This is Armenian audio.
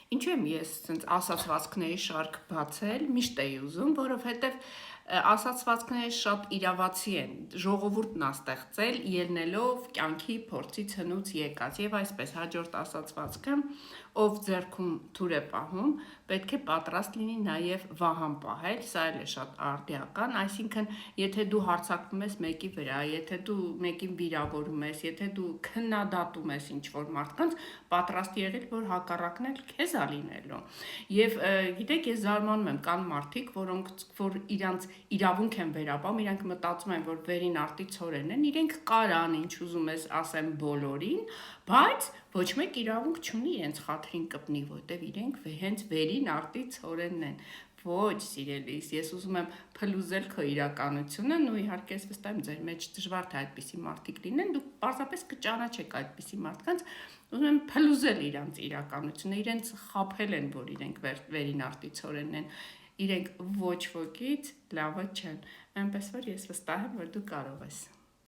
Ինչու եմ ես ցենց ասացվածքների շարք բացել, միշտ էի ուզում, որովհետև ասացվածքները շատ իրավացի են, ժողովուրդն է ստեղծել, ելնելով կյանքի փորձից հնուց եկած, եւ այսպես հաջորդ ասացվածքը, ով ձեռքում թուր է պահում, պետք է պատրաստ լինի նաև վահան պահել, սա էլ է շատ արդիական, այսինքն, եթե դու հարձակվում ես մեկի վրա, եթե դու մեկին վիրավորում ես, եթե դու քննադատում ես ինչ-որ մարդկանց, պատրաստ եղիր, որ հակառակն էլ քեզ ա լինելու։ Եվ գիտեք, ես զարմանում եմ, կան մարդիկ, որոնք որ իրանց իրավունք են վերապահում, իրանք մտածում են, որ վերին արտի ցորեն են, իրենք կարան, ինչ ուզում ես ասեմ բոլորին, բայց ոչ մեկ իրավունք չունի իրենց խաթրին կպնի, որտեվ իրենք հենց վերին արտի ցորենն են։ Ոչ, սիրելիս, ես ուզում եմ փլուզել քո իրականությունը, ու իհարկե ես վստահ եմ ձեր մեջ դժվար թե այդպիսի մարդիկ լինեն, դուք պարզապես կճանաչեք այդպիսի մարդկանց, ուզում եմ փլուզել իրանց իրականությունը, իրենց խաբել են, որ իրենք վերին արտի ցորենն են, իրենք ոչ ոքից լավը չեն, այնպես որ ես վստահ եմ, որ դու կարող ես։